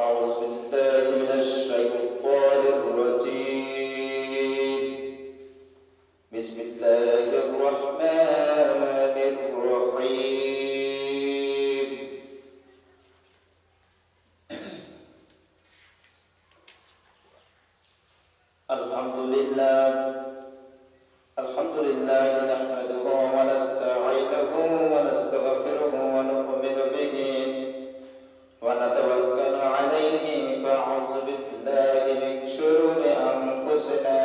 أعوذ بالله من الشيطان الرجيم. بسم الله الرحمن الرحيم. الحمد لله نحمده ونستعينه ونستغفره ونؤمن به ونتوكل عليه فأعوذ بالله من شرور أنفسنا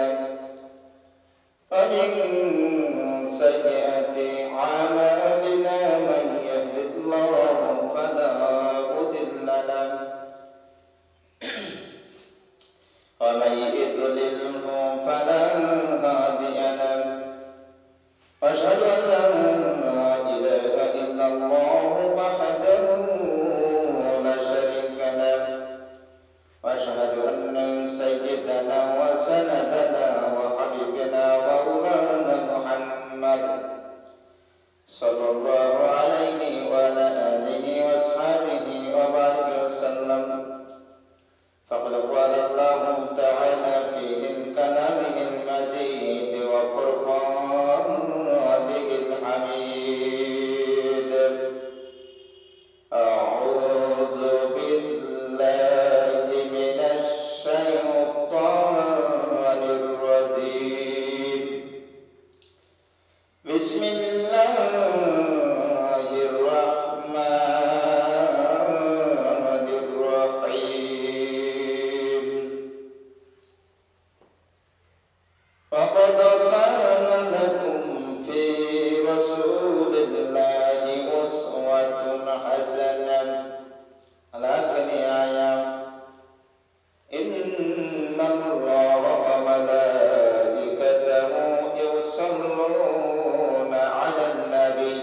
ومن سيئات أعمالنا من يهد الله فلا مضل له ومن يضلله فلا هادي له وأشهد أن لا إله إلا الله وحده لا شريك له وأشهد أن سيدنا وسندنا وحبيبنا مولانا محمد صلى الله عليه وعلى آله وأصحابه وبارك وسلم. فقد قال الله تعالى في كلامه المجيد وفرقانه الحميد: أعوذ بالله من الشيطان الرجيم. بسم الله الرحمن الرحيم. فقد كان لكم في رسول الله أسوة حسنة. لكن إن الله وملائكته يصلون على النبي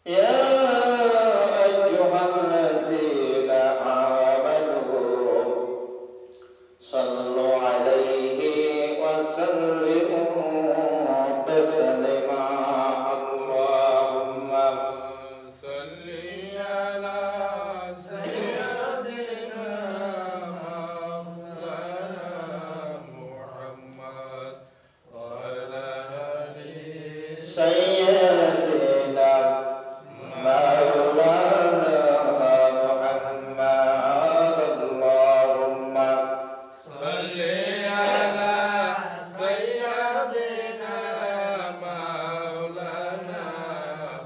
يا أيها الذين آمنوا صلوا عليه وسلموا تسليما. اللهم صل على سيدنا مولانا محمد وعلى آل سيدنا مولانا محمد. اللهم صل على سيدنا مولانا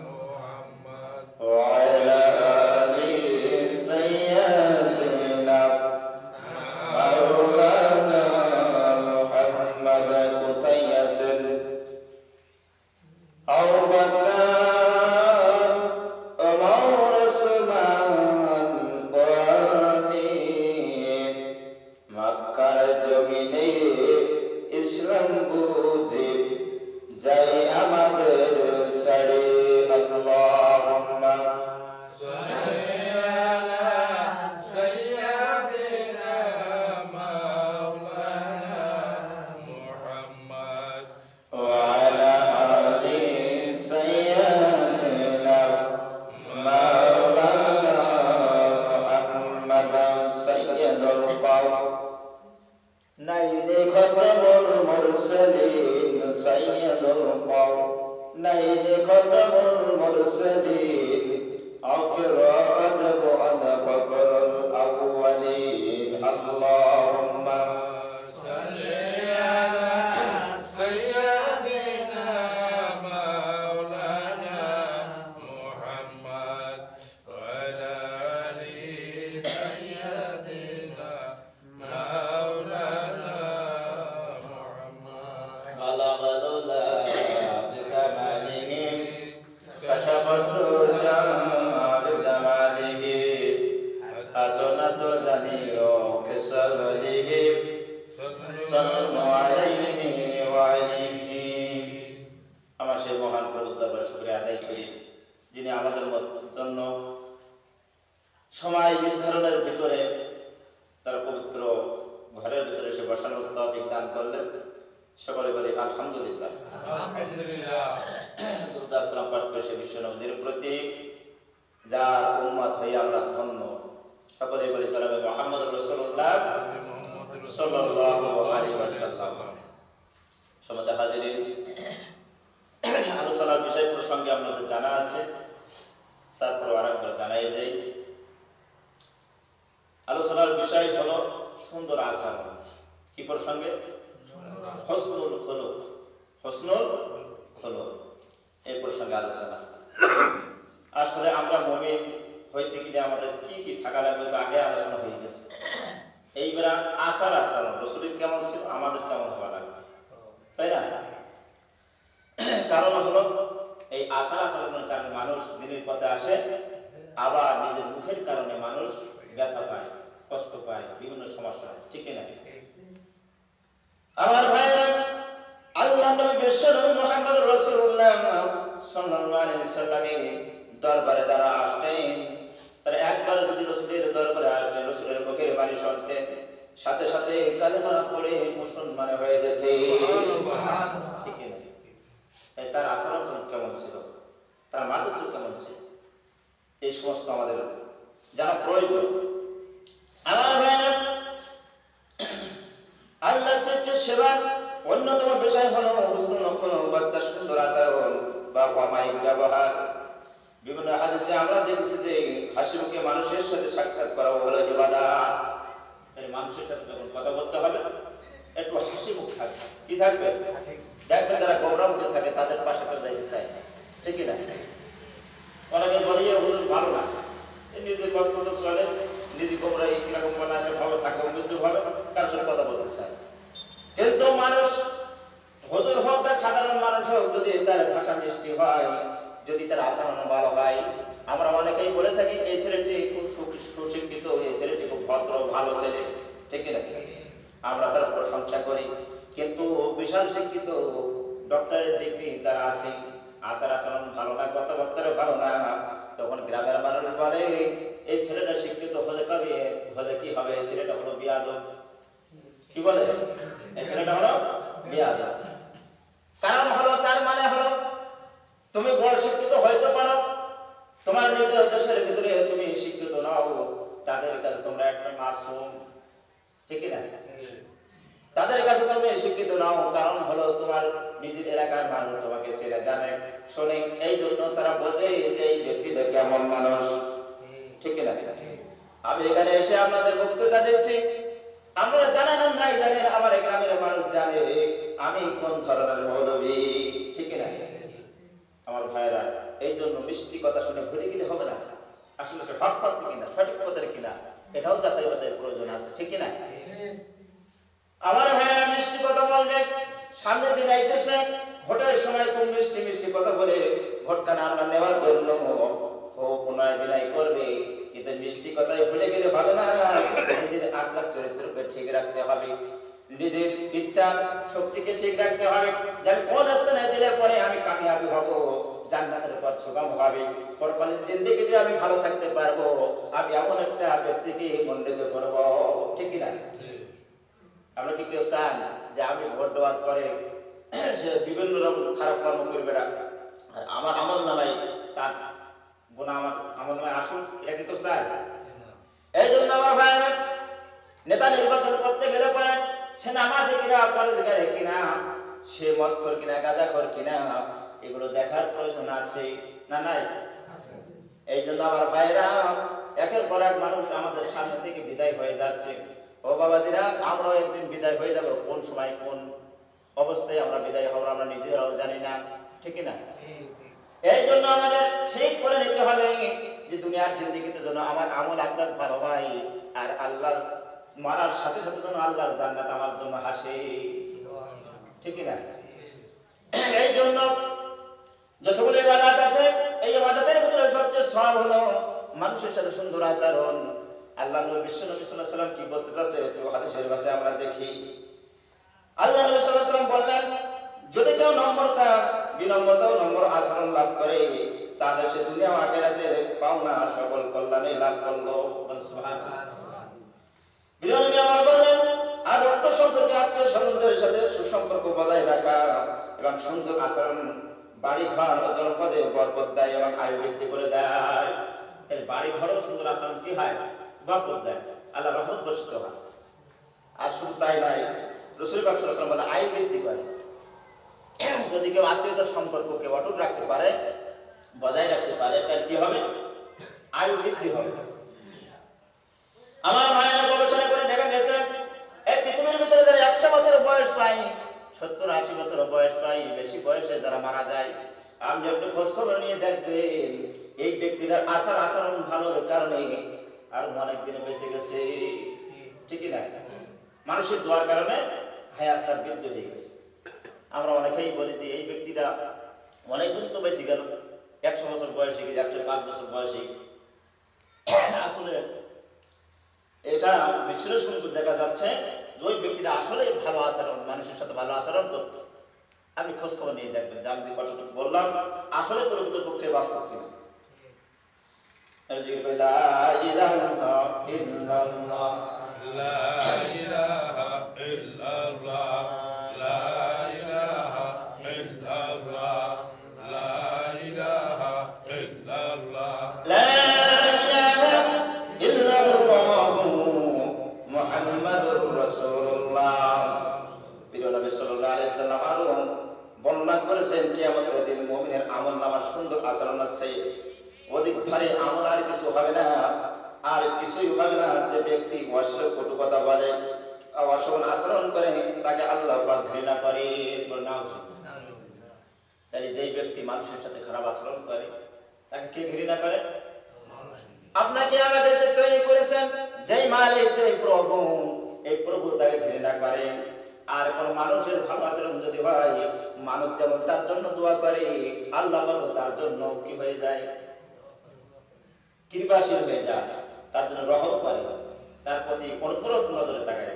محمد وعلى آل سيدنا مولانا محمد. متيسر أو بكر عمر عثمان علي মক্কার জমিনে ইসলাম বুঝে যাই আমাদের সারে। আল্লাহুম্মা صل على سيدنا مولانا محمد وعلى آل سيدنا مولانا محمد سيد القوم نيل ختم المرسلين سيد القوم نيل ختم المرسلين أكرم أنا فقر الأولين. اللهم صل على سيدنا مولانا محمد وعلى آل سيدنا مولانا محمد. بلغ العلا بكماله كشف الدجى بجماله حسنت ذنيه كسبله صلوا عليه وعليه. আমার সেই মহান প্রভুর দরবারে শুকরিয়া আদায় করি যিনি আমাদের জন্য সময় নির্ধারণের ভিতরে তার পবিত্র ঘরের ভিতরে এসে বসানোর তৌফিক দান করলেন। সকলে বলি আলহামদুলিল্লাহ। আলহামদুলিল্লাহ। পাঠ করে সে বিশ্ব নবীর প্রতি যার উম্মত হয়ে আমরা ধন্য, সকলে বলি জনাবে মুহাম্মদুর রাসূলুল্লাহ সাল্লাল্লাহু আলাইহি ওয়াসাল্লাম। সম্মানিত হাজিরিন, আলোচনার বিষয় প্রসঙ্গে আপনাদের জানা আছে, তারপর আরেকবার জানাই দেই। আলোচনার বিষয় হলো সুন্দর আচরণ। কি প্রসঙ্গে? হুসনুল খুলুক। হুসনুল খুলুক এই প্রসঙ্গে আলোচনা। আসলে আমরা মুমিন হইতে গেলে আমাদের কি কি থাকা লাগবে তো আগে আলোচনা হয়ে গেছে। এইবার আচরণ রাসূলের কেমন ছিল, আমাদের কেমন হওয়া লাগবে, তাই না? কারণ হলো এই আচরণের কারণে মানুষ দিনের পথে আসে, আবার নিজের মুখের কারণে মানুষ ব্যথা পায়, কষ্ট পায়, বিভিন্ন সমস্যা হয়, ঠিক না? আমার ভাইরা, আল্লাহ নবী বিশ্ব নবী মুহাম্মদ রাসূলুল্লাহ সাল্লাল্লাহু আলাইহি ওয়াসাল্লামের দরবারে যারা আসতেন, তারা একবার যদি রাসূলের দরবারে আসতেন, রাসূলের মুখের বাণী শুনতেন, সাথে সাথে কালেমা পড়ে মুসলমান হয়ে যেতেন, ঠিক না? তার আচরণ কেমন ছিল, তার মাধুর্য কেমন ছিল, এই সমস্ত আমাদের জানা প্রয়োজন। আমার ভাইরা, আল্লাহ সৃষ্টির সেবার অন্যতম বিষয় হলো হুসনুল খুলুক, তার সুন্দর আচরণ বা অমায়িক ব্যবহার। বিভিন্ন হাদিসে আমরা দেখছি যে হাসি মুখে মানুষের সাথে সাক্ষাৎ করা হলো ইবাদত। মানুষের সাথে যখন কথা বলতে হবে একটু হাসি মুখ থাকবে। কি থাকবে? দেখবে যারা গোমরা মুখে থাকে তাদের পাশে কেউ যাইতে চায় না, ঠিক না? অনেকে বলি হুজুর ভালো না, নিজের বক্তব্য চলে, নিজে গোমরা কিরকম বানাবে ভালো থাকে, অমৃত ভাবে কার সাথে কথা বলতে চায়। কিন্তু মানুষ হুজুর হোক আর সাধারণ মানুষ হোক, যদি তার ভাষা মিষ্টি হয়, যদি তার আচরণ ভালো হয়, আমরা অনেকেই বলে থাকি এই ছেলেটি খুব সুশিক্ষিত, এই ছেলেটি খুব ভদ্র ভালো ছেলে, ঠিক না? আমরা তার প্রশংসা করি। কিন্তু বিশাল শিক্ষিত ডক্টরের ডিগ্রি তার আছে, আচরণ ভালো না, কথাবার্তা ভালো না, তখন গ্রামের মানুষ বলে এই ছেলেটা শিক্ষিত হলে কবে হলে কি হবে, এই ছেলেটা হলো বিয়াদব। কি বলে? এই ছেলেটা হলো বিয়াদব। কারণ হলো তার মানে হলো তুমি বড় শিক্ষিত হইতে পারো, তোমার নিজের দেশের ভিতরে তুমি শিক্ষিত নাও, তাদের কাছে তোমরা একটা মাসুম, ঠিক না? তাদের কাছে তুমি শিক্ষিত নাও, কারণ হলো তোমার নিজের এলাকার মানুষ তোমাকে চেনে জানে শোনে, এই জন্য তারা বোঝে যে এই ব্যক্তিটা কেমন মানুষ, ঠিক না? আমি এখানে এসে আপনাদের বক্তৃতা দিচ্ছি, আপনারা জানেন নাই জানেন, আমার গ্রামের মানুষ জানে আমি কোন ধরনের মৌলবী, ঠিক না? আমার ভাইরা, এই জন্য মিষ্টি কথা শুনে ঘুরে গেলে হবে না, আসলে সে হক পথে কিনা, সঠিক পথের কিনা, এটাও যাচাই বাছাই প্রয়োজন আছে, ঠিক না? আমার ভাইরা, মিষ্টি কথা বলবে, সামনে দিন আইতেছে, ভোটের সময় খুব মিষ্টি মিষ্টি কথা বলে ভোটটা আমরা নেওয়ার জন্য ও পুনরায় বিনয় করবে, কিন্তু মিষ্টি কথায় ভুলে গেলে হবে না, নিজের আখলাক চরিত্রকে ঠিক রাখতে হবে, নিজের ইচ্ছা শক্তিকে ঠিক রাখতে হবে, যে আমি কোন স্থানে দিলে পরে আমি কামিয়াবি হব, জান্নাতের পথ সুগম হবে, পরকালীন জিন্দেগিতে আমি ভালো থাকতে পারবো, আমি এমন একটা ব্যক্তিকে মণ্ডিত করব, ঠিক না? আমরা কি কেউ চান যে আমি ভোট দেওয়ার পরে সে বিভিন্ন রকম খারাপ কর্ম করবে না, আমার আমল নামাই তার গুণা আমার আমল নামায় আসুক, এটা কি কেউ চায়? এই জন্য আমার ভাইয়েরা, নেতা নির্বাচন করতে গেলে পরে সে নামাজে কিনা, পরেজগারে কিনা, সে মদ কর কিনা, গাঁজা কর কিনা, এগুলো দেখার প্রয়োজন আছে না নাই? এই জন্য আমার ভাইয়েরা, একের পর এক মানুষ আমাদের সামনে থেকে বিদায় হয়ে যাচ্ছে। ও বাবাজিরা, আমরাও একদিন বিদায় হয়ে যাব, কোন সময় কোন অবস্থায় আমরা বিদায় হব আমরা নিজেরাও জানি না, ঠিক না? এই জন্য আমাদের ঠিক করে নিতে হবে যে দুনিয়ার জিন্দেগিতে যেন আমার আমল আপনার ভালো হয়, আর আল্লাহর মারার সাথে সাথে যেন আল্লাহর জান্নাত আমার জন্য হাসে, ঠিক না? এই জন্য যতগুলো ইবাদত আছে, এই ইবাদতের ভিতরে সবচেয়ে সওয়াব হলো মানুষের সাথে সুন্দর আচরণ। আল্লাহ নবী বিশ্ব নবী সাল্লাল্লাহু আলাইহি ওয়াসাল্লাম কি বলতে চাচ্ছে একটু হাদিসের ভাষায় আমরা দেখি। আল্লাহ নবী সাল্লাল্লাহু আলাইহি ওয়াসাল্লাম বললেন, যদি কেউ নম্রতা বিনম্রতা ও নম্র আচরণ লাভ করে, তাহলে সে দুনিয়া ও আখিরাতের পাওনা সকল কল্যাণে লাভ করলো। সুবহানাল্লাহ। বিনম্র আমার বলেন, আর রক্ত সম্পর্কে আত্মীয় স্বজনদের সাথে সুসম্পর্ক বজায় রাখা এবং সুন্দর আচরণ বাড়ি ঘর ও জনপদে বরকত দেয় এবং আয়ু বৃদ্ধি করে দেয়। এই বাড়ি ঘরও সুন্দর আচরণ কি হয়? বরকত দেয়, আল্লাহ রহমত বর্ষিত হয়। আর শুধু তাই নয়, রাসূল পাক সাল্লাল্লাহু আলাইহি ওয়াসাল্লাম বলে আয় বৃদ্ধি করে। যদি কেউ আত্মীয়তার সম্পর্ককে অটুট রাখতে পারে, বজায় রাখতে পারে, তার কি হবে? আয়ু বৃদ্ধি হবে। আমার মায়ের গবেষণা করে দেখা গেছে এই পৃথিবীর ভিতরে যারা 100 বছর বয়স পায়, 70-80 বছর বয়স পায়, বেশি বয়সে যারা মারা যায়, আপনি একটু খোঁজ খবর নিয়ে দেখবেন এই ব্যক্তিরা আচরণ ভালোর কারণে আর অনেক দিন বেঁচে গেছে। ঠিকই না? মানুষের দোয়ার কারণে হায়াত তার বৃদ্ধি হয়ে গেছে। আমরা অনেকেই বলি যে এই ব্যক্তিটা অনেক দিন তো বেশি গেল, 100 বছর বয়সে গেছে, 105 বছর বয়সে। আসলে এটা বিশ্লেষণ করে দেখা যাচ্ছে যে ওই ব্যক্তিটা আসলে ভালো আচরণ, মানুষের সাথে ভালো আচরণ করত। আপনি খোঁজ খবর নিয়ে দেখবেন যে আমি যে কতটুকু বললাম আসলে প্রকৃতপক্ষে বাস্তব কিনা। লা ইলাহা ইল্লাল্লাহ, লা ইলাহা ইল্লাল্লাহ, লা ইলাহা ইল্লাল্লাহ, লা ইলাহা ইল্লাল্লাহ, লা ইলাহা ইল্লাল্লাহ মুহাম্মাদুর রাসূলুল্লাহ। প্রিয় নবী সাল্লাল্লাহু আলাইহি সাল্লাম আরো বর্ণনা করেছেন কিয়ামতের দিন মুমিনের আমলনামার সুন্দর আচরণের চেয়ে অধিক ভারী আমল আর কিছু হবে না, আর কিছুই হবে না। যে ব্যক্তি অশ্লীল কটু কথা বলে, অশোভন আচরণ করে, তাকে আল্লাহ পাক ঘৃণা করে। তাই যেই ব্যক্তি মানুষের সাথে খারাপ আচরণ করে তাকে কে ঘৃণা করে? আপনাকে আমাকে যে তৈরি করেছেন, যেই মালিক, যেই প্রভু, এই প্রভু তাকে ঘৃণা করে। আর কোন মানুষের ভালো আচরণ যদি হয়, মানুষ যেমন তার জন্য দোয়া করে, আল্লাহ পাক তার জন্য কি হয়ে যায়? কৃপাশীল হয়ে যায়, তার জন্য রহম করে, তার প্রতি অনুগ্রহ নজরে তাকায়।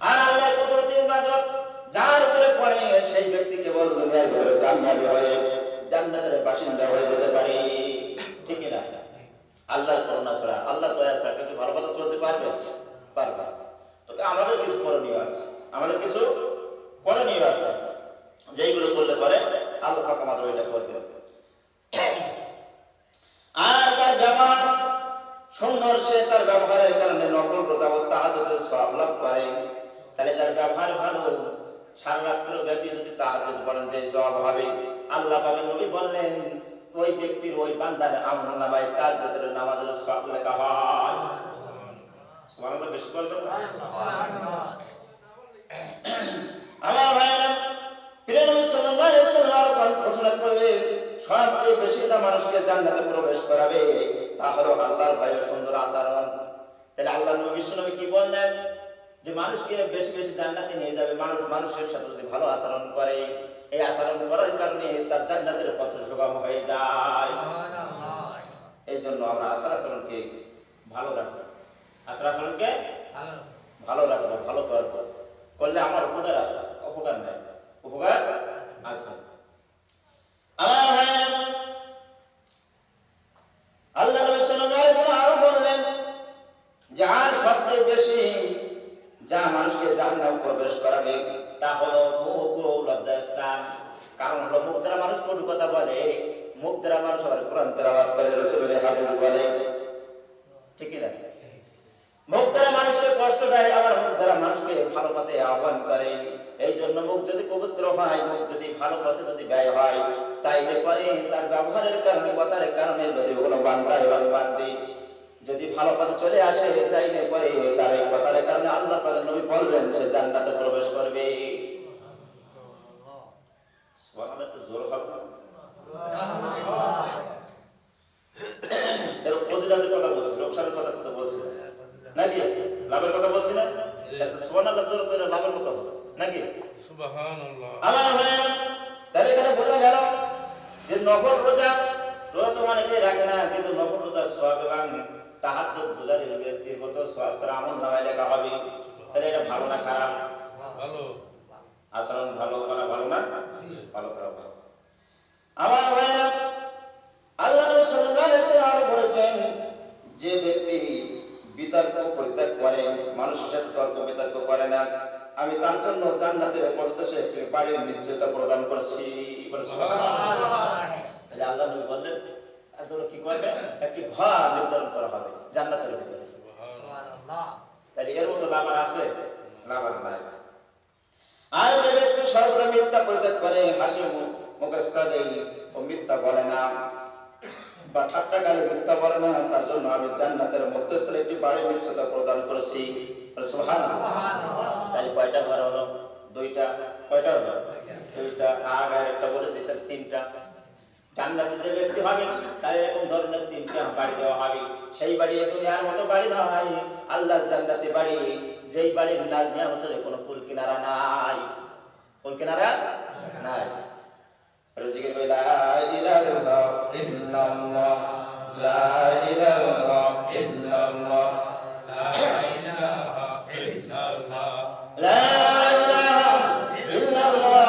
আর আল্লাহর কুদরতের ইবাদত যার উপরে পড়ে সেই ব্যক্তি কেবল দুনিয়ার ভিতরে কামিয়াবি হয়ে জান্নাতের বাসিন্দা হয়ে যেতে পারে। ঠিক না? আল্লাহর করুণা ছাড়া, আল্লাহর দয়া ছাড়া কেউ ভালো কথা চলতে পারবে? পারবে। তবে আমাদের কিছু করণীয় আছে, আমাদের কিছু করণীয় আছে, যেইগুলো করলে পরে আল্লাহ পাক আমাদের ওইটা করবে। আর তার ব্যবহার সুন্দর, সে তার ব্যবহারের কারণে নফল রোজা ও তাহাজ্জুদের সওয়াব লাভ করে। তাহলে তার ব্যবহার ভালো, সারা রাত্র ব্যাপী যদি তাহাজ্জুদ পড়েন যে সওয়াব হবে। আল্লাহ পাকের নবী বললেন ওই ব্যক্তির, ওই বান্দার আমলনামায় তাহাজ্জুদের নামাজের সওয়াব লেখা হয়। সুবহানাল্লাহ, বেশি বলবেন না? আমার ভাইরা, প্রিয় নবী সাল্লাল্লাহু আলাইহি ওয়াসাল্লাম ঘোষণা করলেন সবচেয়ে বেশি যে মানুষকে জান্নাতে প্রবেশ করাবে তা হলো আল্লাহর ভয় ও সুন্দর আচরণ। তাহলে আল্লাহ নবী বিশ্বনবী কি বললেন? যে মানুষকে বেশি বেশি জান্নাতে নিয়ে যাবে মানুষ মানুষের সাথে যদি ভালো আচরণ করে, এই আচরণ করার কারণে তার জান্নাতের পথ সুগম হয়ে যায়। এই জন্য আমরা আচরণকে ভালো রাখবো, আচরণকে ভালো রাখবো, ভালো করবো, করলে আমার উপকার আছে, উপকার নাই, উপকার আছে। আল্লাহ নবী সাল্লাল্লাহু আলাইহি ওয়াসাল্লাম আরো বললেন যে আর সবচেয়ে বেশি যা মানুষকে জান্নাতে প্রবেশ করাবে তা হলো মুখ ও লজ্জাস্থান। কারণ হলো মুখ দ্বারা মানুষ কটু কথা বলে, মুখ দ্বারা মানুষ আবার কোরআন তেলাওয়াত করে, রাসূলের হাদিস বলে। ঠিক না? মুখ দ্বারা মানুষকে কষ্ট দেয়, আবার মুখ দ্বারা মানুষকে ভালো পথে আহ্বান করে। এই জন্য মুখ যদি পবিত্র হয়, মুখ যদি ভালো পথে যদি ব্যয় হয়, তাইলে পরে তার ব্যবহারের কারণে, কথার কারণে যদি কোনো বান্দার এবং বান্দি যদি ভালো পথে চলে আসে, তাইলে পরে তার এই কথার কারণে আল্লাহ পাক নবী বললেন সে জান্নাতে প্রবেশ করবে। সুবহানাল্লাহ, একটু জোরে বলুন। এর ফজিলতের কথা বলছি, লোকসানের কথা তো বলছি নাকি? লাভের কথা বলছি না? সুবহানাল্লাহ জোরে করে লাভের কথা হবে নাকি? সুবহানাল্লাহ। আমার ভাই, তাহলে এখানে বোঝা গেল যে নফল রোজা, রোজা তো অনেকেই রাখে না, কিন্তু নফল রোজার সওয়াব এবং তাহাজ্জুদ গুজারি ব্যক্তির মতো সওয়াব তার আমলনামায় লেখা হবে। তাহলে এটা ভালো না খারাপ? ভালো। আচরণ ভালো করা ভালো না? ভালো করা ভালো। আমার ভাইরা, আল্লাহ নবী সাল্লাল্লাহু আলাইহি ওয়াসাল্লাম বলেছেন যে ব্যক্তি বিতর্ক পরিত্যাগ করে, মানুষের সাথে তর্ক বিতর্ক করে না, আমি তার জন্য জান্নাতের পরদেশে একটি বাড়ির নিশ্চয়তা প্রদান করছি। তাহলে আল্লাহ নবী বললেন এতগুলো কি করবে? একটি ঘর নির্ধারণ করা হবে জান্নাতের ভিতরে। তাহলে এর মতো লাভ আর আছে? লাভ আর নাই। আর যে ব্যক্তি সর্বদা মিথ্যা পরিত্যাগ করে, হাসি মুখের সাথে ও মিথ্যা বলে না বা ঠাট্টা গালে মিথ্যা বলে না, তার জন্য আমি জান্নাতের মধ্যস্থলে একটি বাড়ি নিশ্চয়তা প্রদান করেছি। সুবহানাল্লাহ। তাই কয়টা ঘর হলো? দুইটা। কয়টা হলো? দুইটা। আর একটা বলেছি, তার তিনটা। জান্নাতে যে ব্যক্তি হবে তার এরকম ধরনের তিনটা বাড়ি দেওয়া হবে। সেই বাড়ি দুনিয়ার মতো বাড়ি নয়, আল্লাহর জান্নাতে বাড়ি, যেই বাড়ির নিয়ামতের কোনো কুল কিনারা নাই। কুল কিনারা নাই। জিকির করে লা ইলাহা ইল্লাল্লাহ, লা ইলাহা ইল্লাল্লাহ, লা ইলাহা ইল্লাল্লাহ, লা ইলাহা ইল্লাল্লাহ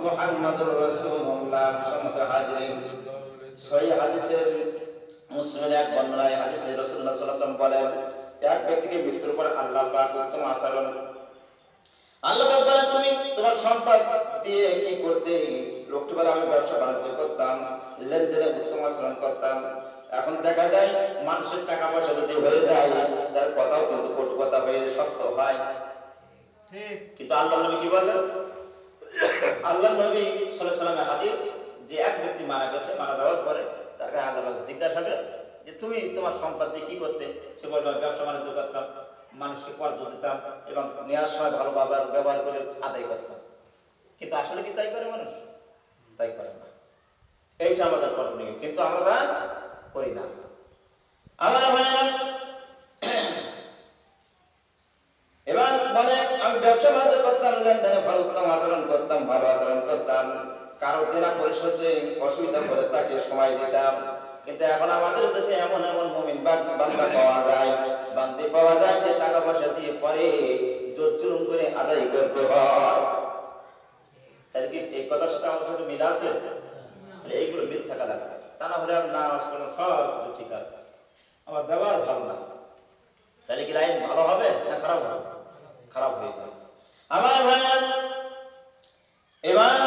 মুহাম্মাদুর রাসূলুল্লাহ। সম্মানিত হাজিরিন, সহিহ হাদিসের মুসলিমের এক বর্ণনায় হাদিসে রাসূলুল্লাহ সাল্লাল্লাহু আলাইহি ওয়াসাল্লাম বলেন, এক ব্যক্তিকে মৃত্যুর পর আল্লাহ পাক উত্তম আচরণ, আল্লাহ পাক বলেন তুমি তোমার সম্পদ দিয়ে কি করতে? লোকটি বলে আমি ব্যবসা বাণিজ্য করতাম, লেনদেনে উত্তম আচরণ করতাম। এখন দেখা যায় মানুষের টাকা পয়সা যদি হয়ে যায় তার কথাও কিন্তু কটু কথা হয়ে সত্য হয়। কিন্তু আল্লাহ নবী কি বলেন? আল্লাহ নবী সাল্লাল্লাহু আলাইহি ওয়াসাল্লামের হাদিস যে এক ব্যক্তি মারা গেছে, মারা যাওয়ার পরে তাকে আল্লাহ জিজ্ঞাসা হবে যে তুমি তোমার সম্পদ দিয়ে কি করতে? সে বলবে ব্যবসা বাণিজ্য করতাম, মানুষকে কর্জ দিতাম এবং নেওয়ার সময় ভালো ব্যবহার করে আদায় করতাম। কিন্তু আসলে কি তাই করে মানুষ? তাই করে না। এইটা আমাদের করণীয়, কিন্তু আমরা করি না। আমার এবার বলে আমি ব্যবসা বাণিজ্য করতাম, লেনদেনে উত্তম আচরণ করতাম, ভালো আচরণ করতাম, কারো দেনা পরিশোধে অসুবিধা করে তাকে সময় দিতাম। কিন্তু এখন আমাদের দেশে এমন এমন মুমিন বান্দা পাওয়া যায়, বান্দি পাওয়া যায় যে টাকা পয়সা দিয়ে পরে জোর জুলুম করে আদায় করতে হয়। তাহলে কি এই কথার সাথে আমাদের সাথে মিল আছে? এইগুলো মিল থাকা লাগবে, তা না হলে না সব কিছু ঠিক আছে, আমার ব্যবহার ভালো না। তাহলে কি লাইন ভালো হবে না খারাপ হবে? খারাপ হয়ে যাবে। আমার ভাইয়া, এবার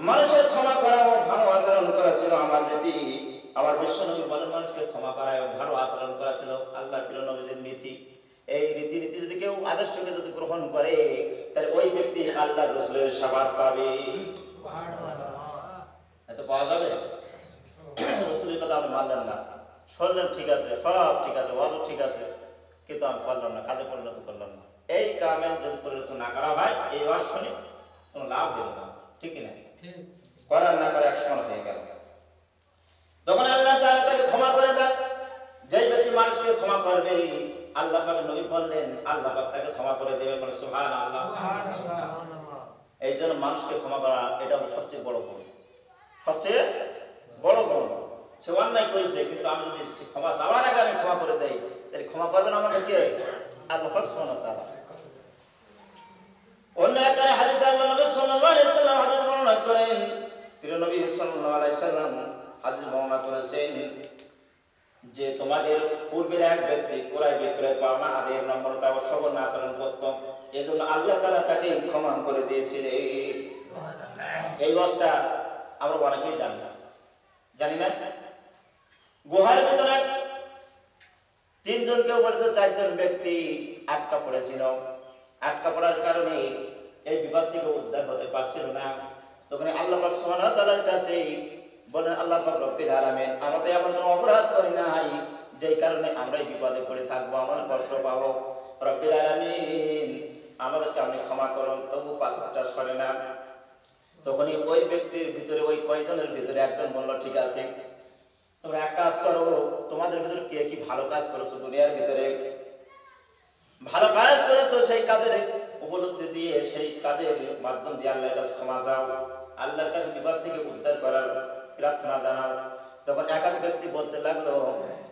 মানুষের ক্ষমা করা ও ভালো আচরণ করা ছিল আমার রীতি। আমার বিশ্বনবী বলেন মানুষকে ক্ষমা করা এবং ভালো আচরণ করা ছিল আল্লাহ প্রিয় নবীর নীতি। এই রীতিনীতি যদি কেউ আদর্শকে যদি গ্রহণ করে তাহলে ওই ব্যক্তি আল্লাহ রাসূলের শাফাত পাবে। এত পাওয়া যাবে? রাসূলের কথা আপনি মানলেন না, শুনলেন ঠিক আছে, সব ঠিক আছে, ওয়াজও ঠিক আছে, কিন্তু আমি করলাম না, কাজে পরিণত করলাম না। এই কামে যদি পরিণত না করা হয়, এই ওয়াজ শুনে কোনো লাভ হলো না, ঠিক না? করার না করে এক সমান হয়ে গেল। তখন আল্লাহ তাআলা তাকে ক্ষমা করে দেন। যেই ব্যক্তি মানুষকে ক্ষমা করবে, আল্লাহ পাক নবী বললেন আল্লাহ পাক তাকে ক্ষমা করে দেবে। বলে সুবহানাল্লাহ। এই জন্য মানুষকে ক্ষমা করা এটা হলো সবচেয়ে বড় গুণ, সবচেয়ে বড় গুণ। সে অন্যায় করেছে, কিন্তু আমি যদি ক্ষমা চাওয়ার আগে আমি ক্ষমা করে দেই, তাহলে ক্ষমা করবেন আমাকে কে? আল্লাহ পাক সুবহানাহু ওয়া তাআলা। অন্য একটা হাদিসে আল্লাহ নবী সাল্লাল্লাহু আলাইহি ওয়াসাল্লাম হাদিস বর্ণনা করেন, প্রিয় নবী সাল্লাল্লাহু আলাইহি ওয়াসাল্লাম হাদিস বর্ণনা করেছেন যে তোমাদের পূর্বের এক ব্যক্তি ক্রয় বিক্রয় পাওনা আদায়ের নম্রতা ও সবল আচরণ করত, এজন্য আল্লাহ তাআলা তাকে ক্ষমা করে দিয়েছিলেন। এই ওয়াজটা আমরা অনেকেই জানি না, জানি না। গুহার ভিতরে তিনজন, কেউ বলেছে চারজন ব্যক্তি আটকা পড়েছিল। আটকা পড়ার কারণে এই বিপদ থেকে উদ্ধার হতে পারছিল না। তখন আল্লাহ পাক সুবহানাহু ওয়া তাআলার কাছে বলেন, আল্লাহ পাক রব্বিল আলামিন, আমরা তো এমন কোনো অপরাধ করি নাই যেই কারণে আমরা এই বিপদে পড়ে থাকবো, আমরা কষ্ট পাবো। রব্বিল আলামিন, আমাদেরকে আপনি ক্ষমা করুন। তবু পাথরটা সরে না। তখনই ওই ব্যক্তির ভিতরে, ওই কয়জনের ভিতরে একজন বলল, ঠিক আছে তোমরা এক কাজ করো, তোমাদের ভিতরে কে কি ভালো কাজ করেছো দুনিয়ার ভিতরে, ভালো কাজ করেছো, সেই কাজের উপলব্ধি দিয়ে সেই কাজের মাধ্যম দিয়ে আল্লাহর কাছে ক্ষমা চাও, আল্লাহর কাছে বিপদ থেকে উদ্ধার করার প্রার্থনা জানাও। তখন এক এক ব্যক্তি বলতে লাগলো,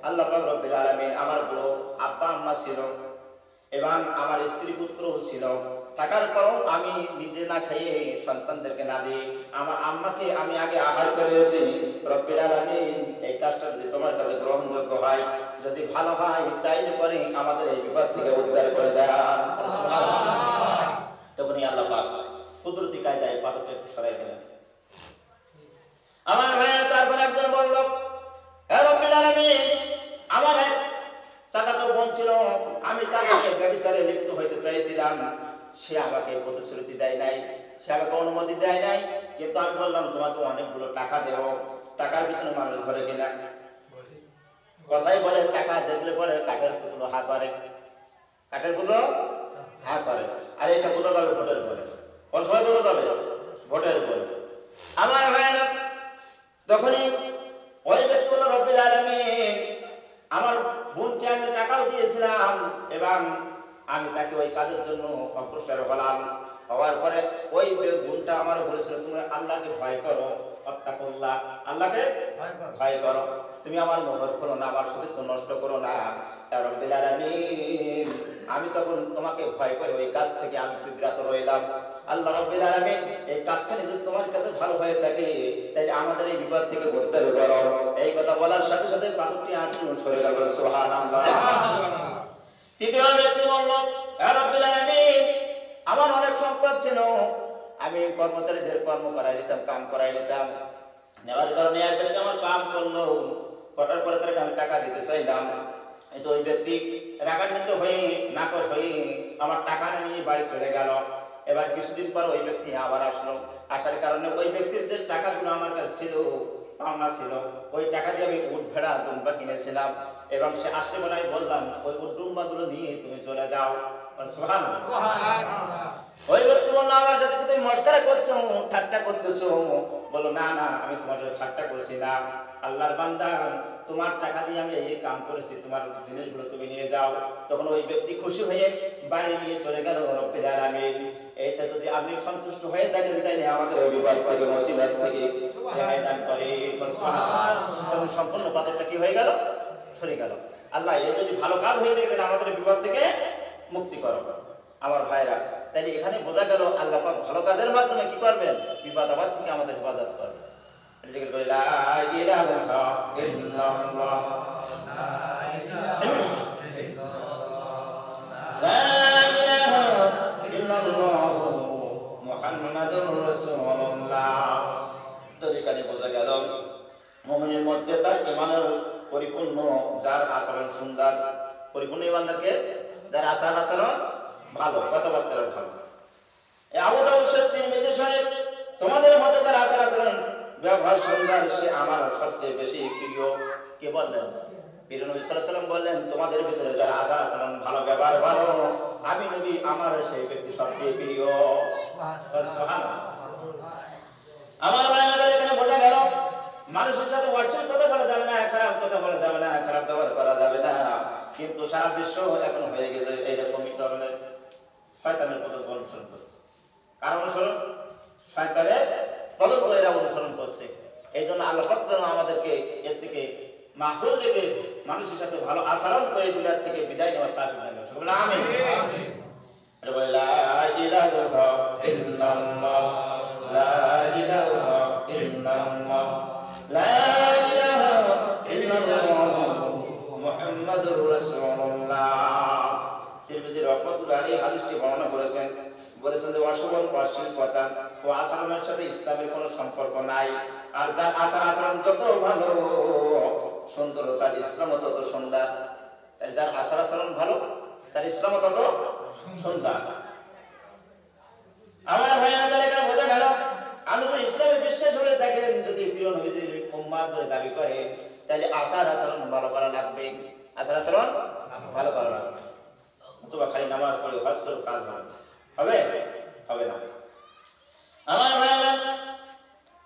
আল্লাহ পাক রব্বিল আলামিন, আমার বড় আব্বা আম্মা ছিল এবং আমার স্ত্রী পুত্রও ছিল, থাকার পরও আমি নিজে না খেয়ে সন্তানদেরকে না দিয়ে আমার আম্মাকে আমি আগে আহার করেছি। রব্বিল আলামিন, এই কাজটা যদি তোমার কাছে গ্রহণযোগ্য হয়, যদি ভালো হয়, তাইলে পরে আমাদের এই বিপদ থেকে উদ্ধার করে দেন। তখনই আল্লাহ পাক কুদরতি কায়দায় পাথরটা একটু সরাই দিলেন। আমার ভাইয়া, তারপর একজন বলল, সে আমাকে প্রতিশ্রুতি দেয় নাই, সে আমাকে অনুমতি দেয় নাই, কিন্তু আমি বললাম তোমাকে অনেকগুলো টাকা দেব। টাকার পিছনে মানুষ ঘরে কিনা কথাই বলে, টাকা দেখলে পরে কাঠের পুতুলো হা করে, কাঠের পুতুলো হা করে। আর এটা বোঝা যাবে ভোটের পরে, কোন সময় বোঝা যাবে? ভোটের পরে। আমার ভাইয়েরা, তখনই ওই ব্যক্তি হলো রব্বুল আলামিন। আমার বোনকে আমি টাকাও দিয়েছিলাম এবং আমি তাকে ওই কাজের জন্য অগ্রসর হলাম। হওয়ার পরে ওই বোনটা আমার বলেছিল তুমি আল্লাহকে ভয় করো, আত্তাকুল্লাহ, আল্লাহকে ভয় করো, তুমি আমার মোহর করো না, আমার সতীত্ব নষ্ট করো না। ইয়া রব্বুল আলামিন, আমি তখন তোমাকে ভয় করে ওই কাজ থেকে আমি বিরত রইলাম। আল্লাহ রাব্বুল আলামিন এই কাজটা যদি তোমার কাছে ভালো হয়ে থাকে তাহলে আমাদের এই বিপদ থেকে উদ্ধার করো। এই কথা বলার সাথে সাথে পাথরটি আঁটু সরে গেল। সুবহানাল্লাহ। তৃতীয় ব্যক্তি বলল, ইয়া রাব্বুল আলামিন, আমার অনেক সম্পদ ছিল, আমি কর্মচারীদের কর্ম করাই নিতাম, কাম করাই নিতাম। নেওয়ার কারণে এক ব্যক্তি আমার কাম করলো, করার পরে তাকে আমি টাকা দিতে চাইলাম। এই তো ওই ব্যক্তি রাগান্বিত হয়ে নাকশ হয়ে আমার টাকা নিয়ে বাড়ি চলে গেল। এবার কিছুদিন পর ওই ব্যক্তি আবার আসলো, আসার কারণে ওই ব্যক্তির যে টাকাগুলো আমার কাছে ছিল, পাওনা ছিল, ওই টাকা দিয়ে আমি উট ভেড়া দুম্বা কিনেছিলাম এবং সে আসলে বলে আমি বললাম ওই উট দুম্বাগুলো নিয়ে তুমি চলে যাও। সুবহানাল্লাহ। ওই ব্যক্তি বললো আমার সাথে তুমি মশকরা করছো, ঠাট্টা করতেছো। বলো না না, আমি তোমার সাথে ঠাট্টা করছি না, আল্লাহর বান্দা, তোমার টাকা দিয়ে আমি এই কাম করেছি, তোমার জিনিসগুলো তুমি নিয়ে যাও। তখন ওই ব্যক্তি খুশি হয়ে বাড়ি নিয়ে চলে গেল। রব্বুল আলামিন, এইটা যদি আপনি সন্তুষ্ট হয়ে থাকেন তাহলে আমাদের ওই বিপদ থেকে, মুসিবত থেকে রেহাই দান করে। তখন সম্পূর্ণ পাথরটা কি হয়ে গেল? সরে গেল। আল্লাহ এই যদি ভালো কাজ হয়ে থাকে আমাদের বিপদ থেকে মুক্তি করো। আমার ভাইরা, তাহলে এখানে বোঝা গেল আল্লাহ পাক ভালো কাজের মাধ্যমে কি করবেন? বিপদ আপদ থেকে আমাদের হেফাজত করবেন। জিকির করে লা ইলাহা ইল্লাল্লাহ, লা ইলাহা ইল্লাল্লাহ, মুহাম্মাদুর রাসূলুল্লাহ। তো এখানে বোঝা গেল মুমিনের মধ্যে তার ঈমানের পরিপূর্ণ, যার আচরণ সুন্দর, পরিপূর্ণ ঈমানদারকে যার আচরণ ভালো, কথাবার্তা ভালো। এই আবু দাউদ তিরমিজি শরীফ, তোমাদের মধ্যে যার আচরণ ব্যবহার সুন্দর সে আমার সবচেয়ে বেশি প্রিয়। কে বললেন? প্রিয় নবী সাল্লাল্লাহু আলাইহি ওয়াসাল্লাম বললেন তোমাদের ভিতরে যার আচরণ ভালো, ব্যবহার ভালো, আমি নবী আমার সেই ব্যক্তি সবচেয়ে প্রিয়। সুবহানাল্লাহ। আমার ভাইরা, এখানে বোঝা গেল মানুষের সাথে অশ্লীল কথা বলা যাবে না, খারাপ কথা বলা যাবে না, খারাপ ব্যবহার করা যাবে না। কিন্তু সারা বিশ্ব এখন হয়ে গেছে এইরকমই ধরনের শয়তানের পথ অনুসরণ করছে। কার অনুসরণ? শয়তানের পথ এরা অনুসরণ করছে। এই জন্য আল্লাহ পাক যেন আমাদেরকে এর থেকে মাহফুজ রেখে মানুষের সাথে ভালো আচরণ করে দুনিয়া থেকে বিদায় নেওয়ার তাওফিক দান করুন। সকলে আমিন। এটা বলে লা ইলাহা ইল্লাল্লাহ, লা ইলাহা ইল্লাল্লাহ, লা ইলাহা ইল্লাল্লাহ, মুহাম্মাদুর রাসূলুল্লাহ। তিরমিজি রাহমাতুল্লাহি আলাইহি হাদিসটি বর্ণনা করেছেন, বলেছেন যে অশ্লীল কথা ও আচরণের সাথে ইসলামের কোনো সম্পর্ক নাই। আর যার আচরণ যত ভালো সুন্দর, তার ইসলাম তত সুন্দর। যার আচরণ ভালো তার ইসলাম তত সুন্দর। আমার ভাইয়েরা, এটা বোঝা গেল আমি যদি ইসলামে বিশ্বাস হয়ে থাকেন, যদি প্রিয় নবীজির উম্মাত বলে দাবি করে, তাহলে আচরণ ভালো করা লাগবে। আচরণ ভালো করা লাগবে। অথবা খালি নামাজ পড়ে হজ করে কাজ হবে হবে না। আমার ভাইয়েরা,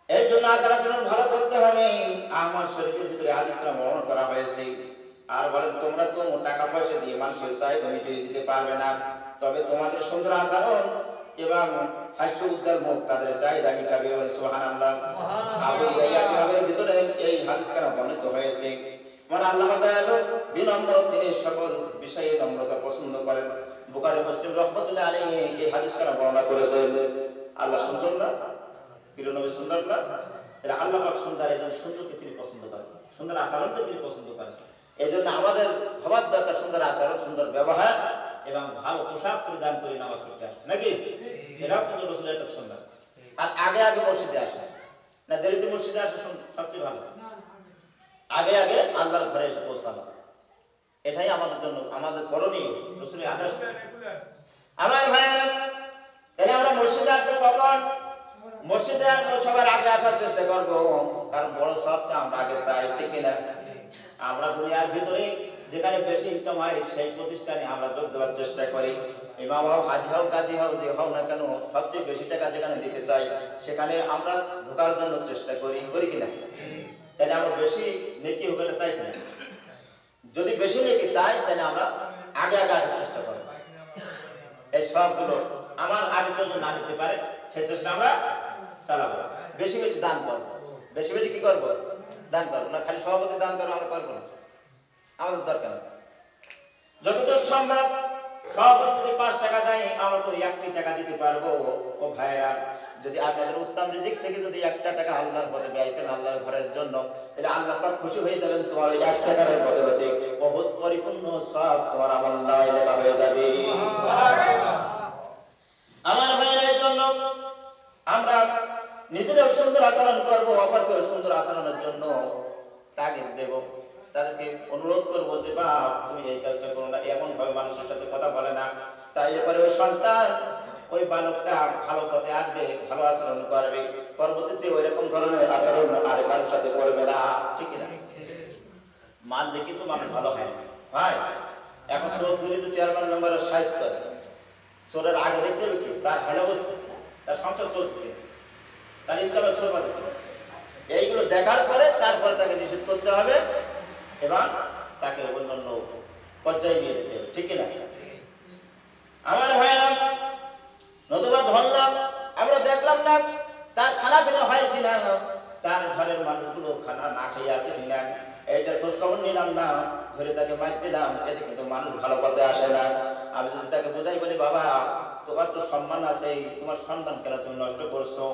এই জন্য আচরণ ভালো করতে হবে। আমার শরীরের ভিতরে হাদিসটা বর্ণনা করা হয়েছে। আর বলেন তোমরা তো টাকা পয়সা দিয়ে মানুষের চাহিদা মিটিয়ে দিতে পারবে না, তবে তোমাদের সুন্দর আচরণ এবং হাস্য উদ্দার মুখ তাদের চাহিদা মিটাবে। সুবহানাল্লাহ। আবু ইয়াহইয়া কিতাবের ভিতরে এই হাদিস কেন বর্ণিত হয়েছে? মানে আল্লাহ তাআলা বিনম্র, তিনি সকল বিষয়ে নম্রতা পছন্দ করেন। বুখারী মুসলিম রাহমাতুল্লাহি আলাইহি এই হাদিস কেন বর্ণনা করেছেন? আল্লাহ সুন্দর না? প্রিয় নবী সুন্দর না? এটা আল্লাহ পাক সুন্দর, এই জন্য সুন্দরকে তিনি পছন্দ করেন, সুন্দর আচরণকে তিনি পছন্দ করেন। এই জন্য আমাদের হওয়ার দরকার সুন্দর আচরণ, সুন্দর ব্যবহার এবং ভালো পোশাক পরিধান করে নামাজ পড়তে আসে, নাকি? এটাও কিন্তু রাসূলের একটা সুন্দর। আর আগে আগে মসজিদে আসে না, দেরিতে মসজিদে আসা সবচেয়ে ভালো। আগে আগে আল্লাহর ঘরে এসে পৌঁছানো, এটাই আমাদের জন্য আমাদের করণীয়, রাসূলের আদর্শ। আমার ভাইয়েরা, আসার চেষ্টা করবো, কারণ বড় সবটা আমরা আগে চাই, ঠিক না? আমরা দুনিয়ার ভিতরে যেখানে বেশি ইনকাম হয় সেই প্রতিষ্ঠানে আমরা যোগ দেওয়ার চেষ্টা করি। ইমাম হও, হাজি হও, কাজী হও, যে হও না কেন, সবচেয়ে বেশি টাকা যেখানে দিতে চাই সেখানে আমরা ঢোকার জন্য চেষ্টা করি, করি কিনা? তাহলে আমরা বেশি নেকি ওখানে চাই কিনা? যদি বেশি নেকি চাই তাহলে আমরা আগে আগে আসার চেষ্টা করবো। এই সবগুলো আমার আগে তো না নিতে পারে সেই চেষ্টা আমরা চালাবো। বেশি বেশি দান করবো, বেশি বেশি কি করবো? দান করবো না। খালি সভাপতি দান করবো আমরা করবো না, আমাদের দরকার নেই। যতদূর সম্ভব সভাপতি যদি 5 টাকা দেয় আমরা তো 1 টাকা দিতে পারবো। ও ভাইরা, যদি আপনাদের উত্তম রিজিক থেকে যদি 1 টাকা আল্লাহর পথে ব্যয় করেন আল্লাহর ঘরের জন্য, তাহলে আল্লাহ পাক খুশি হয়ে যাবেন। তোমার ওই 1 টাকার বদলে বহুত পরিপূর্ণ সব তোমার আমল্লায় লেখা হয়ে যাবে। আমার ভাইয়ের জন্য আমরা নিজেরাও সুন্দর আচরণ করবো, অপরকেও সুন্দর আচরণের জন্য তাগিদ দেব। তাদেরকে অনুরোধ করবো যে বা তুমি এই কাজটা করো না, এমন ভাবে মানুষের সাথে কথা বলে না। তাই পরে ওই সন্তান, ওই বালকটা ভালো পথে আসবে, ভালো আচরণ করবে, পরবর্তীতে ওই রকম ধরনের আচরণ আর কারোর সাথে করবে না, ঠিক না? মানলে কিন্তু মানুষ ভালো হয় না ভাই। এখন চৌধুরীতে চেয়ারম্যান মেম্বারের সাইজ করে চোরের আগে দেখতে হবে কি তার ভালো বস্তু, তার সংসার চলছে, তার ইনকামের সোর্স আছে, এইগুলো দেখার পরে তারপরে তাকে নিষেধ করতে হবে এবং তাকে অন্যান্য পর্যায়ে নিয়ে যেতে হবে, ঠিক না? আমার ভাইরা, নতুবা ধরলাম আমরা দেখলাম না তার খানা পিনা হয় কিনা, তার ঘরের মানুষগুলো খানা না খেয়ে আছে কিনা, এইটার খোঁজ খবর নিলাম না, ধরে তাকে মাইর দিলাম, এতে কিন্তু মানুষ ভালো পথে আসে না। আমি যদি তাকে বোঝাই বলি বাবা তোমার তো সম্মান আছে, তোমার সম্মান কেন তুমি নষ্ট করছো?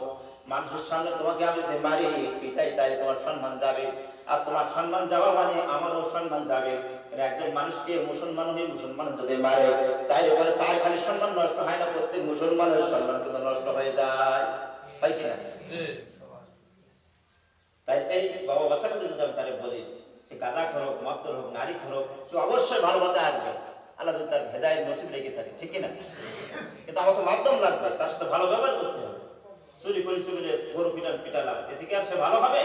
মানুষের সামনে তোমাকে আমি যদি মারি পিটাই তাই তোমার সম্মান যাবে, আর তোমার সম্মান যাওয়া মানে আমারও সম্মান যাবে। একজন মানুষকে মুসলমান হয়ে মুসলমান যদি মারে তাই বলে তার খালি সম্মান নষ্ট হয় না, প্রত্যেক মুসলমানের সম্মান কিন্তু নষ্ট হয়ে যায়, হয় কিনা? তাই এই বাবা বাচ্চাকে যদি আমি তারে বলি সে গাঁজা খোরক, মদ হোক, নারী খোরক, সে অবশ্যই ভালো পথে আসবে, আল্লাহ যদি তার হেদায়েত নসিব রেখে থাকে, ঠিক কিনা? কিন্তু আমাকে মাধ্যম লাগবে, তার সাথে ভালো ব্যবহার করতে হবে। চুরি করেছি বলে গরু পিটালাম, এ থেকে আর সে ভালো হবে?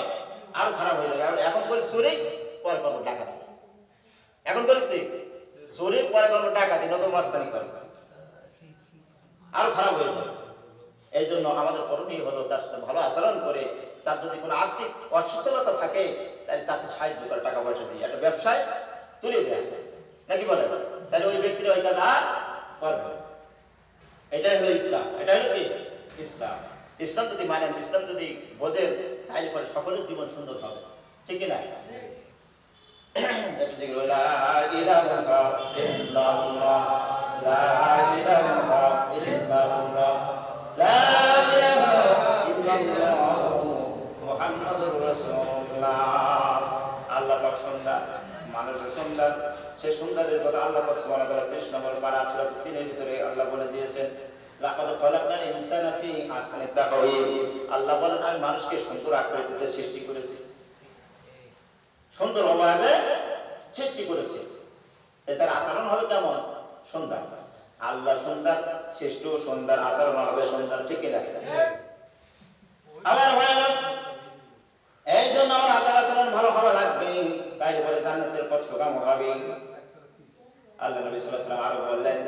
আরো খারাপ হয়ে যাবে। এখন করে চুরি, পরে করবো ডাকাতি, এখন করেছি চুরি, পরে করবো ডাকাতি, নতুন মাস্তানি করে, আরো খারাপ হয়ে যাবে। এই জন্য আমাদের করণীয় হলো তার সাথে ভালো আচরণ করে, তার যদি কোনো আর্থিক অসচ্ছলতা থাকে তাহলে তাকে সাহায্য করে, টাকা পয়সা দিয়ে একটা ব্যবসায় তুলে দেয়, নাকি বলে? তাহলে ওই ব্যক্তির ওই কাজ আর করবে। এটাই হলো ইসলাম, এটাই হলো কি ইসলাম। ইসলাম যদি মানেন, ইসলাম যদি বোঝেন, তাহলে পরে সকলের জীবন সুন্দর হবে, ঠিক না? আল্লাহ পাক সুন্দর, মানুষের সুন্দর, সে সুন্দরের কথা আল্লাহ পাক সুবহানাহু ওয়া তাআলা 30 নম্বর পারা সূরা 3 এর ভিতরে আল্লাহ বলে দিয়েছেন, লাকাদ খালাকনাল ইনসানা ফি আহসানি তাকওয়িম। আল্লাহ বলেন আমি মানুষকে সুন্দর আকৃতিতে সৃষ্টি করেছি, সুন্দর ভাবে সৃষ্টি করেছি। তার আচরণ হবে কেমন? সুন্দর। আল্লাহ সুন্দর, সৃষ্টি সুন্দর, আচরণ হবে সুন্দর, ঠিক না? আমার ভাইরা, এই জন্য আমার আচরণ ভালো হওয়া লাগবে, তাই বলে জান্নাতের পথ সুগম হবে। আল্লাহ নবী সাল্লাল্লাহু আলাইহি ওয়াসাল্লাম আরো বললেন,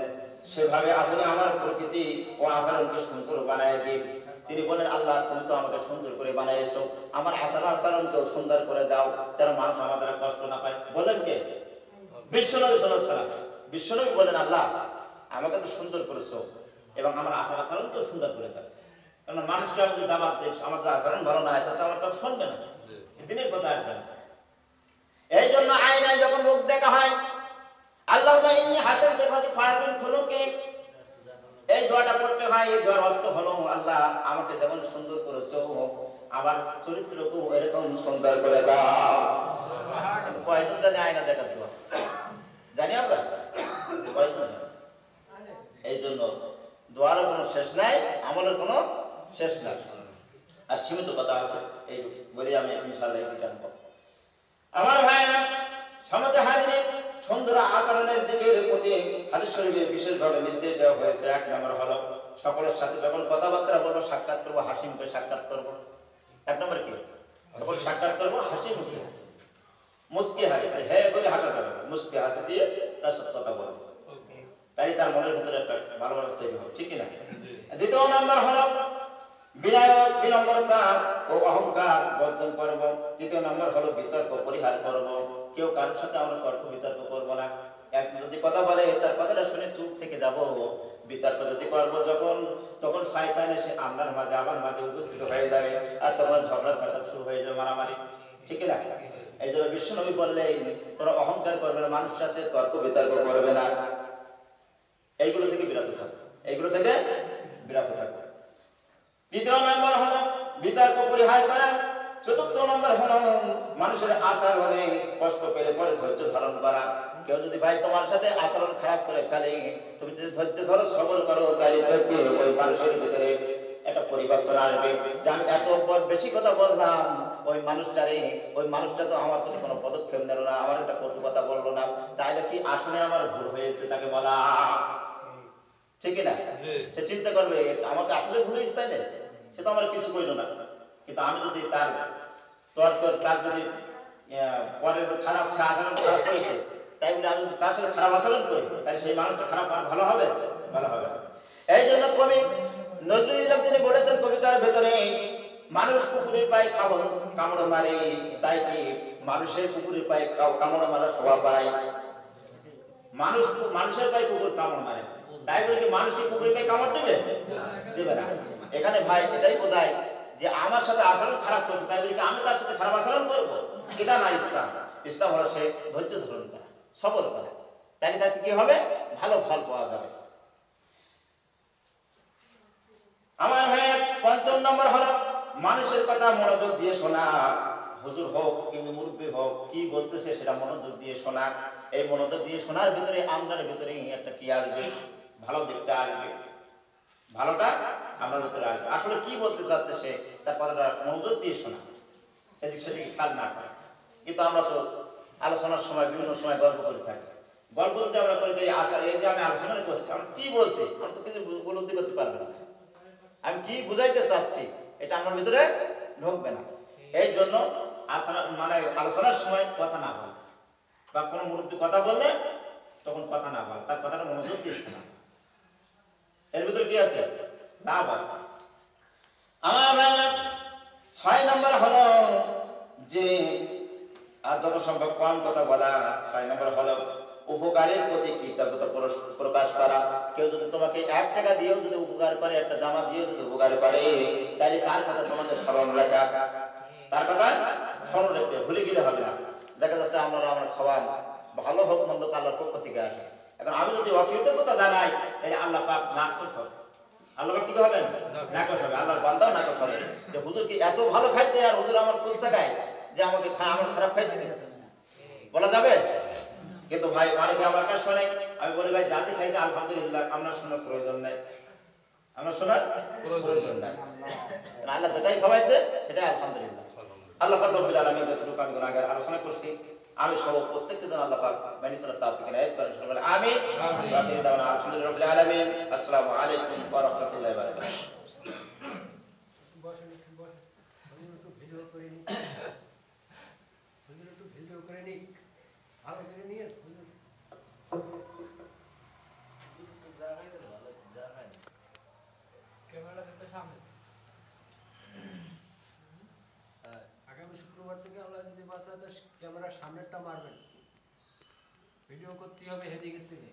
সেভাবে আপনি আমার প্রকৃতি ও আচরণকে সুন্দর বানায় দিন। তিনি বলেন, আল্লাহ তুমি তো আমাকে সুন্দর করে বানাইছো, আমার আচরণকেও সুন্দর করে দাও, যেন মানুষ আমার দ্বারা কষ্ট না পায়। বলেন কে? বিশ্বনবী সাল্লাল্লাহু আলাইহি ওয়াসাল্লাম। বিশ্বনবী বলেন, আল্লাহ আমাকে তো সুন্দর করেছো এবং আমার আচরণকেও সুন্দর করে দাও, কারণ মানুষকে আমি যদি দাবাত দিই, আমার যে আচরণ ভালো না হয় তাতে আমার কথা শুনবে না, দিনের কথা আসবে না। এই জন্য আয়নায় যখন মুখ দেখা হয়, আল্লাহুম্মা ইন্নী হাসানতু ফাতি ফাহসিন খুলুকি, এই দোয়াটা পড়তে হয়। এই দোয়ার অর্থ হলো, আল্লাহ আমাকে যেমন সুন্দর করেছো আমার চরিত্রকেও এরকম সুন্দর করে দাও। সুবহানাল্লাহ। কয়জন জানি আয়না দেখার দোয়া জানি আমরা? কয়জন? এই জন্য দোয়ারও কোনো শেষ নাই, আমলের কোনো শেষ নাই, আর সীমিত কথা আছে, এই বলে আমি ইনশাআল্লাহ একটু জানবো। আমার ভাইরা সমাজে হাজির, সুন্দর আচরণের দিকের প্রতি হাদিস শরীফে বিশেষভাবে নির্দেশ দেওয়া হয়েছে। 1 নম্বর হলো সকলের সাথে যখন কথাবার্তা বলবো, সাক্ষাৎ করবো, হাসি মুখে সাক্ষাৎ করবো, এক নম্বর কি? যখন সাক্ষাৎ করবো হাসি মুখে, মুচকি হাসি, হ্যাঁ করে হাঁটা যাবে না, মুচকি হাসি দিয়ে তার সাথে কথা বলবো, তাই তার মনের ভিতরে একটা ভালোবাসা তৈরি হবে, ঠিক কিনা? দ্বিতীয় নাম্বার হলো বিনম্রতা ও অহংকার বর্জন করব। তৃতীয় নাম্বার হলো বিতর্ক পরিহার করব। কেউ কারোর সাথে আমরা তর্ক বিতর্ক করব না। একজন যদি কথা বলে তার কথাটা শুনে চুপ থেকে যাব। বিতর্ক যদি করবো যখন, তখন শয়তান এসে আপনার মাঝে আমার মাঝে উপস্থিত হয়ে যাবে, আর তখন ঝগড়া ফাসাদ শুরু হয়ে যাবে, মারামারি, ঠিক না? এই জন্য বিশ্বনবী বললেন তোমরা অহংকার করবে না, মানুষের সাথে তর্ক বিতর্ক করবে না। এইগুলো থেকে বিরত থাকবে, এইগুলো থেকে বিরত থাকবে। তৃতীয় নম্বর হলো বিতর্ক পরিহার করা। চতুর্থ নম্বর হলো মানুষের আচরণে কষ্ট পেলে পরে ধৈর্য ধারণ করা। কেউ যদি ভাই তোমার সাথে আচরণ খারাপ করে ফেলে, তুমি যদি ধৈর্য ধরো, সবর করো, তাহলে দেখবে ওই মানুষের ভিতরে একটা পরিবর্তন আসবে। যে আমি এত বেশি কথা বললাম, ওই মানুষটা তো আমার প্রতি কোনো পদক্ষেপ নিল না, আমার একটা কটু কথা বললো না, তাইলে কি আসলে আমার ভুল হয়েছে তাকে বলা, ঠিক না? সে চিন্তা করবে আমাকে আসলে ভুল হয়েছে, তাই না? সে তো আমার কিছু কইল না, কিন্তু আমি যদি তার যদি পরে খারাপ সে আচরণ খারাপ করেছে, তাই বলে আমি যদি তার সাথে খারাপ আচরণ করি, তাই সেই মানুষটা খারাপ আর ভালো হবে? ভালো হবে না। এই জন্য কবি নজরুল ইসলাম তিনি বলেছেন কবিতার ভেতরে, মানুষ কুকুরের পায়ে কামড় মারে, তাই কি মানুষের কুকুরের পায়ে কামড় মারা স্বভাব পায়? মানুষের পায়ে কুকুর কামড় মারে, তাই বলে কি মানুষ কি কুকুরের পায়ে কামড় দেবে? দেবে না। এখানে ভাই এটাই বোঝায় যে আমার সাথে আচরণ খারাপ করছে, তাই বলে কি আমি তার সাথে খারাপ আচরণ করবো? এটা না ইসলাম। ইসলাম হলো সে ধৈর্য ধারণ করা, সবর করা, তাই তাতে কি হবে? ভালো ফল পাওয়া যাবে। আমার ভাই পঞ্চম নম্বর হলো মানুষের কথা মনোযোগ দিয়ে শোনা। হুজুর হোক কিংবা মুরব্বী হোক, কি বলতেছে সেটা মনোযোগ দিয়ে শোনা। এই মনোযোগ দিয়ে শোনার ভিতরে আপনার ভিতরে একটা কি আসবে? ভালো দিকটা আসবে, ভালোটা আপনার ভিতরে আসবে। আসলে কি বলতে চাচ্ছে সে, তার কথাটা মনোযোগ দিয়ে শোনা, সেদিক সেদিকে খেয়াল না করে। কিন্তু আমরা তো আলোচনার সময় বিভিন্ন সময় গল্প করে থাকি। গল্প যদি আমরা করে দিই, আচ্ছা এই যে আমি আলোচনা করছি, আমি কি বলছি, আমি তো কিছু উপলব্ধি করতে পারবো না, আমি কি বুঝাইতে চাচ্ছি এটা আমার ভিতরে ঢুকবে না। এই জন্য মানে আলোচনার সময় কথা না বল, বা কোনো মুরব্বী কথা বললে তখন কথা না বল, তার কথাটা মনোযোগ দিয়ে শোনা। এর ভিতরে কি আছে? লাভ আছে। আমার 6 নম্বর হলো যে আর যত সম্ভব কম কথা বলা। 6 নম্বর হলো উপকারের প্রতি কৃতজ্ঞতা প্রকাশ করা। কেউ যদি তোমাকে 1 টাকা দিয়েও যদি উপকার করে, একটা জামা দিয়েও যদি উপকার করে, তাহলে তার কথা তোমাকে স্মরণ রাখা, তার কথা স্মরণ রাখতে ভুলে গেলে হবে না। দেখা যাচ্ছে আমার খাওয়া ভালো হোক মন্দ আল্লাহর পক্ষ থেকে আসে। এখন আমি যদি অকৃতজ্ঞতা জানাই, তাহলে আল্লাহ পাক নাকশ হবে, আল্লাহ পাক কি হবে? নাকশ হবে, আল্লাহর বান্দাও নাকশ হবে। যে হুজুর কি এত ভালো খাইতে, আর হুজুর আমার কোন জায়গায় যে আমাকে আমার খারাপ খাইতে দিচ্ছে, বলা যাবে? কিন্তু ভাই অনেকে আমার কাছে শোনে, আমি বলি ভাই জাতি খাইছে আলহামদুলিল্লাহ, আমরা শোনার প্রয়োজন নাই, আমরা শোনার প্রয়োজন নাই। আল্লাহ যেটাই খাওয়াইছে সেটাই আলহামদুলিল্লাহ। আল্লাহ পাক রব্বুল আলামিন যতটুকু আমি গুনাহগার আলোচনা করছি, আমি সহ প্রত্যেকটা জন আল্লাহ পাক মানি সালাত তাওফিক ইনায়াত করেন। সবাই আমিন। ওয়া আখিরু দাওয়ানা আলহামদুলিল্লাহি রাব্বিল আলামিন। আসসালামু আলাইকুম ওয়া রাহমাতুল্লাহি ওয়া বারাকাতুহু। ভিডিও করে নিক, ভালো করে নিয়ে আগামী শুক্রবার থেকে আল্লাহ যদি বাঁচায়, ক্যামেরার সামনেরটা মারবেন, ভিডিও করতে হবে হেডিংয়ের থেকে।